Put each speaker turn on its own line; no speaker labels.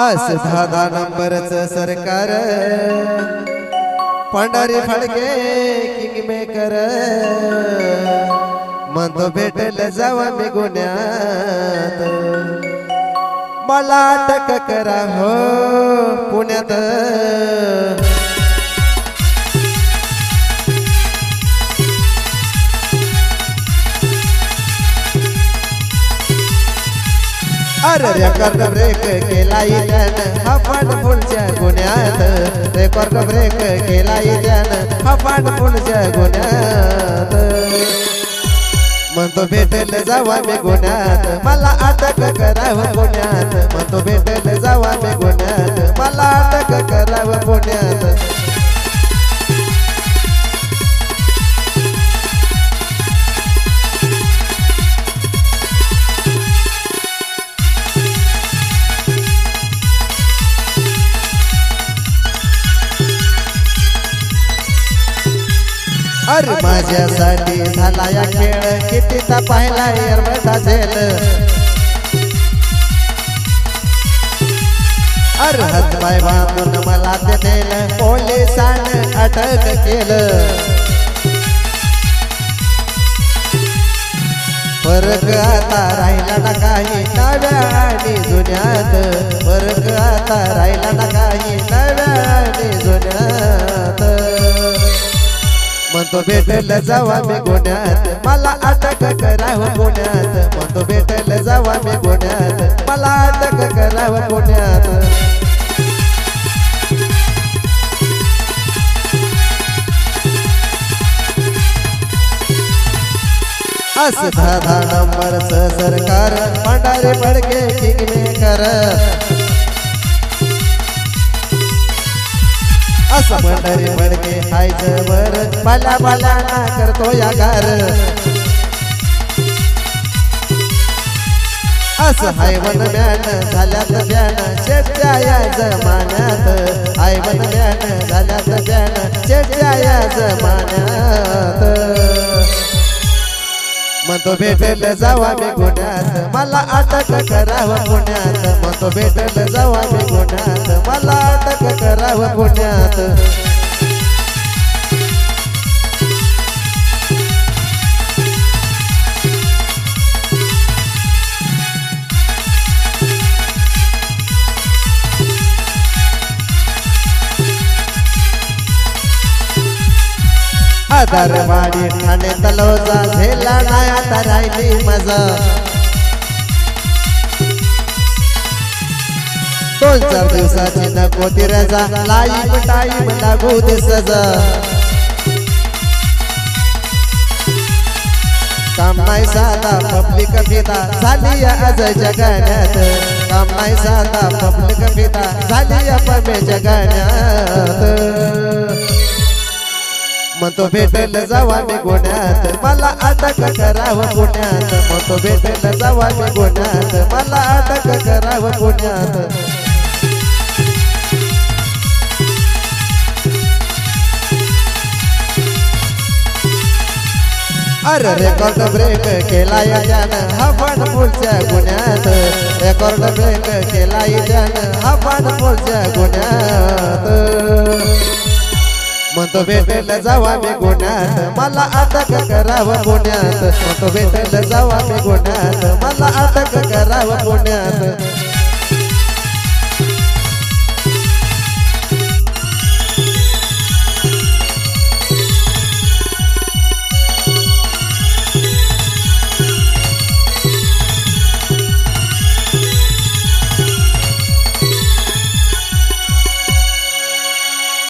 आस 10 नंबरचं सरकार पंढरी फडके किंग मेकर म्हणतो भेटेल जावा मी गुन्ह्यात मला अटक करा हो पुण्यात अरे रेकॉर्ड ब्रेक केला त्यानं हफाट फुलच्या गुन्ह्यात रेकॉर्ड ब्रेक केला त्यानं हफाट फुलच्या गुन्ह्यात म्हणतो भेटेल जावा मी गुन्ह्यात मला अटक करावं पुण्यात म्हणतो भेटेल जावा मी गुन्ह्यात मला अटक करावं पुण्यात अरे माझ्यासाठी झाला या खेळ कितीचा पाहिला एरमटा झेल अरे हातपाय बांधून मला ते नेलं पोलिसानं अटक केलं फरक आता राहिला ना काही नव्या आणि जुन्यात फरक आता राहिला ना काही नव्या आणि जुन्यात म्हणतो भेटेल जावा मी गुन्ह्यात मला अटक करावं पुण्यात म्हणतो भेटेल जावा मी गुन्ह्यात मला अटक करावं पुण्यात असं 10 नंबरचं सरकार पंढरी फडके किंग मेकर असं पंढरी फडके खायचं बर बाला बाला ना करतो या गार असं हायवन मॅन झाल्यात ब्यान शेटच्या या जमान्यात हायवन मॅन झाल्यात ब्यान शेटच्या या जमान्यात म्हणतो भेटेल जावा मी गुन्ह्यात मला अटक करावं पुण्यात म्हणतो भेटेल जावा मी गुन्ह्यात मला अटक करावं पुण्यात आधारवाडी ठाणे तलोजा झेला नाही आता राहिली मजा 2-4 दिवसाची नको ती रजा लाईफ टाईम लागू दे सजा काम नाही साधा पब्लिक फिदा झाली अजयच्या गाण्यात काम नाही साधा पब्लिक फिदा झाली पमेच्या गाण्यात म्हणतो भेटेल जावा मी गुन्ह्यात मला अटक करावं पुण्यात म्हणतो भेटेल जावा मी गुन्ह्यात मला अटक करावं पुण्यात अरे रेकॉर्ड ब्रेक केला त्यानं हफाट फुलच्या गुन्ह्यात रेकॉर्ड ब्रेक केला त्यानं हफाट फुलच्या गुन्ह्यात म्हणतो भेटेल जावा मी गुन्ह्यात मला अटक करावं पुण्यात म्हणतो भेटेल जावा मी गुन्ह्यात मला अटक करावं पुण्यात